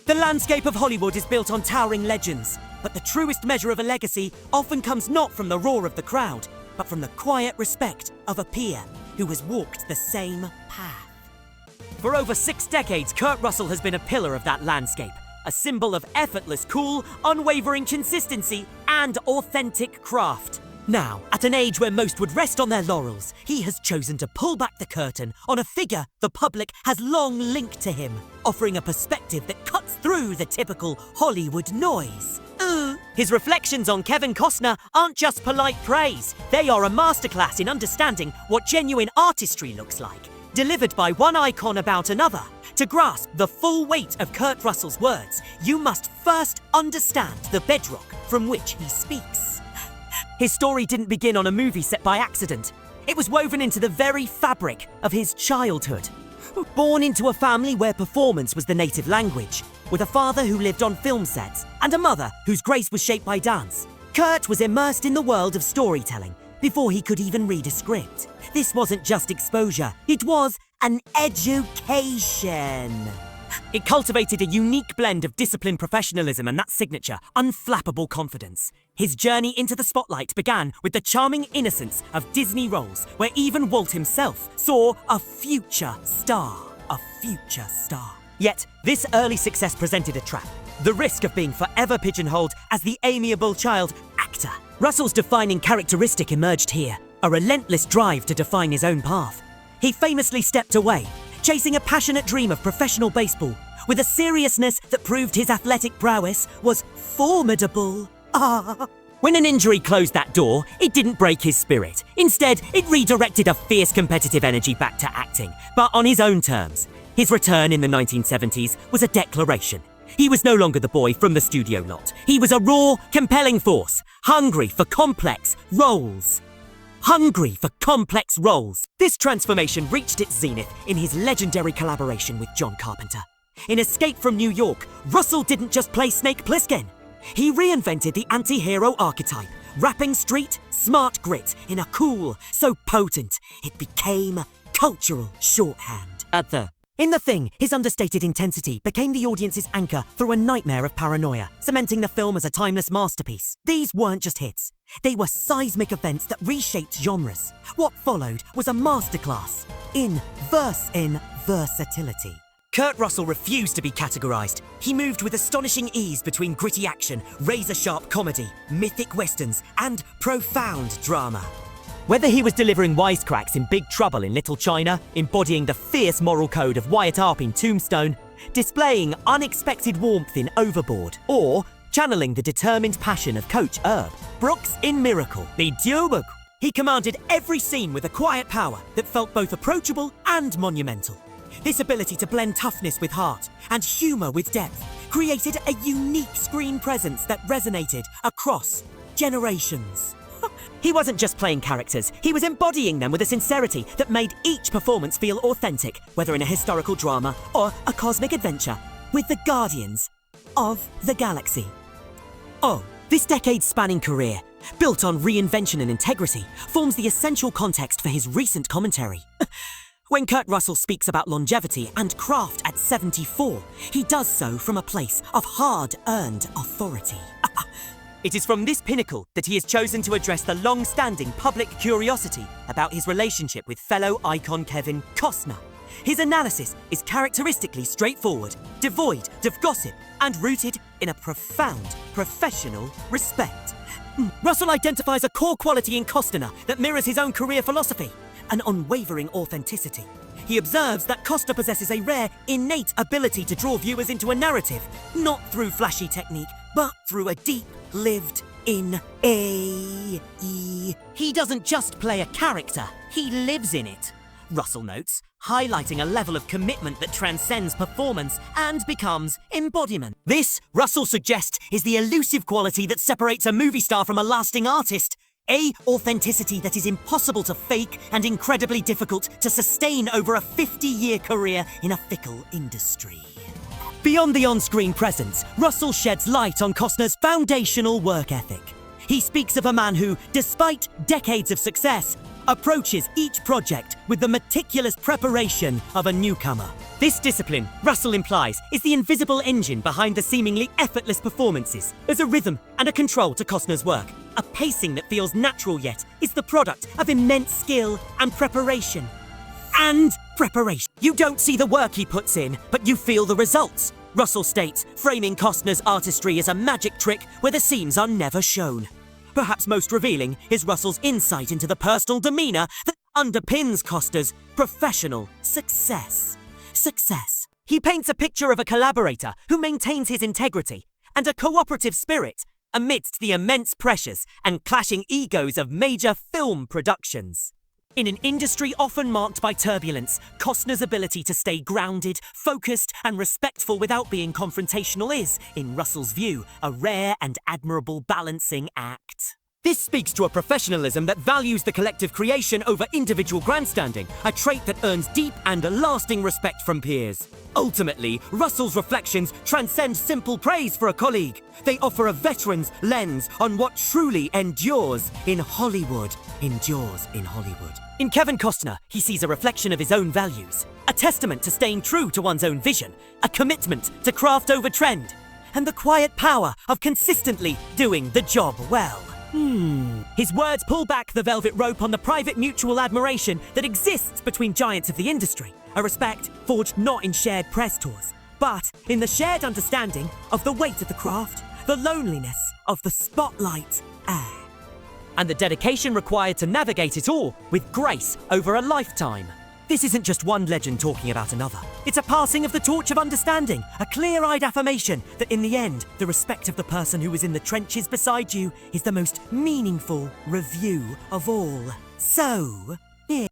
The landscape of Hollywood is built on towering legends, but the truest measure of a legacy often comes not from the roar of the crowd, but from the quiet respect of a peer who has walked the same path. For over 6 decades, Kurt Russell has been a pillar of that landscape, a symbol of effortless, cool, unwavering consistency and authentic craft. Now, at an age where most would rest on their laurels, he has chosen to pull back the curtain on a figure the public has long linked to him, offering a perspective that cuts through the typical Hollywood noise. His reflections on Kevin Costner aren't just polite praise. They are a masterclass in understanding what genuine artistry looks like, delivered by one icon about another. To grasp the full weight of Kurt Russell's words, you must first understand the bedrock from which he speaks. His story didn't begin on a movie set by accident. It was woven into the very fabric of his childhood. Born into a family where performance was the native language, with a father who lived on film sets and a mother whose grace was shaped by dance, Kurt was immersed in the world of storytelling before he could even read a script. This wasn't just exposure, it was an education. It cultivated a unique blend of disciplined professionalism and that signature, unflappable confidence. His journey into the spotlight began with the charming innocence of Disney roles, where even Walt himself saw a future star. A future star. Yet, this early success presented a trap. The risk of being forever pigeonholed as the amiable child actor. Russell's defining characteristic emerged here, a relentless drive to define his own path. He famously stepped away, chasing a passionate dream of professional baseball, with a seriousness that proved his athletic prowess was formidable. When an injury closed that door, it didn't break his spirit. Instead, it redirected a fierce competitive energy back to acting, but on his own terms. His return in the 1970s was a declaration. He was no longer the boy from the studio lot. He was a raw, compelling force, hungry for complex roles. This transformation reached its zenith in his legendary collaboration with John Carpenter. In Escape from New York, Russell didn't just play Snake Plissken. He reinvented the anti-hero archetype, wrapping street, smart grit in a cool, so potent, it became cultural shorthand. In The Thing, his understated intensity became the audience's anchor through a nightmare of paranoia, cementing the film as a timeless masterpiece. These weren't just hits. They were seismic events that reshaped genres. What followed was a masterclass in versatility. Kurt Russell refused to be categorized. He moved with astonishing ease between gritty action, razor-sharp comedy, mythic westerns, and profound drama. Whether he was delivering wisecracks in Big Trouble in Little China, embodying the fierce moral code of Wyatt Earp in Tombstone, displaying unexpected warmth in Overboard, or channeling the determined passion of Coach Herb Brooks in Miracle, he commanded every scene with a quiet power that felt both approachable and monumental. This ability to blend toughness with heart and humor with depth created a unique screen presence that resonated across generations. He wasn't just playing characters, he was embodying them with a sincerity that made each performance feel authentic, whether in a historical drama or a cosmic adventure with the Guardians of the Galaxy. This decade-spanning career, built on reinvention and integrity, forms the essential context for his recent commentary. When Kurt Russell speaks about longevity and craft at 74, he does so from a place of hard-earned authority. It is from this pinnacle that he has chosen to address the long-standing public curiosity about his relationship with fellow icon Kevin Costner. His analysis is characteristically straightforward, devoid of gossip, and rooted in a profound professional respect. Russell identifies a core quality in Costner that mirrors his own career philosophy, an unwavering authenticity. He observes that Costner possesses a rare, innate ability to draw viewers into a narrative, not through flashy technique, but through a deep, lived-in He doesn't just play a character, he lives in it, Russell notes, highlighting a level of commitment that transcends performance and becomes embodiment. This, Russell suggests, is the elusive quality that separates a movie star from a lasting artist. A authenticity that is impossible to fake and incredibly difficult to sustain over a 50-year career in a fickle industry. Beyond the on-screen presence, Russell sheds light on Costner's foundational work ethic. He speaks of a man who, despite decades of success, approaches each project with the meticulous preparation of a newcomer. This discipline, Russell implies, is the invisible engine behind the seemingly effortless performances. There's a rhythm and a control to Costner's work. A pacing that feels natural yet is the product of immense skill and preparation. You don't see the work he puts in, but you feel the results. Russell states, framing Costner's artistry as a magic trick where the seams are never shown. Perhaps most revealing is Russell's insight into the personal demeanour that underpins Costner's professional success. He paints a picture of a collaborator who maintains his integrity and a cooperative spirit amidst the immense pressures and clashing egos of major film productions. In an industry often marked by turbulence, Costner's ability to stay grounded, focused, and respectful without being confrontational is, in Russell's view, a rare and admirable balancing act. This speaks to a professionalism that values the collective creation over individual grandstanding, a trait that earns deep and lasting respect from peers. Ultimately, Russell's reflections transcend simple praise for a colleague. They offer a veteran's lens on what truly endures in Hollywood. In Kevin Costner, he sees a reflection of his own values, a testament to staying true to one's own vision, a commitment to craft over trend, and the quiet power of consistently doing the job well. His words pull back the velvet rope on the private mutual admiration that exists between giants of the industry, a respect forged not in shared press tours, but in the shared understanding of the weight of the craft, the loneliness of the spotlight air, and the dedication required to navigate it all with grace over a lifetime. This isn't just one legend talking about another. It's a passing of the torch of understanding, a clear-eyed affirmation that in the end, the respect of the person who is in the trenches beside you is the most meaningful review of all. So,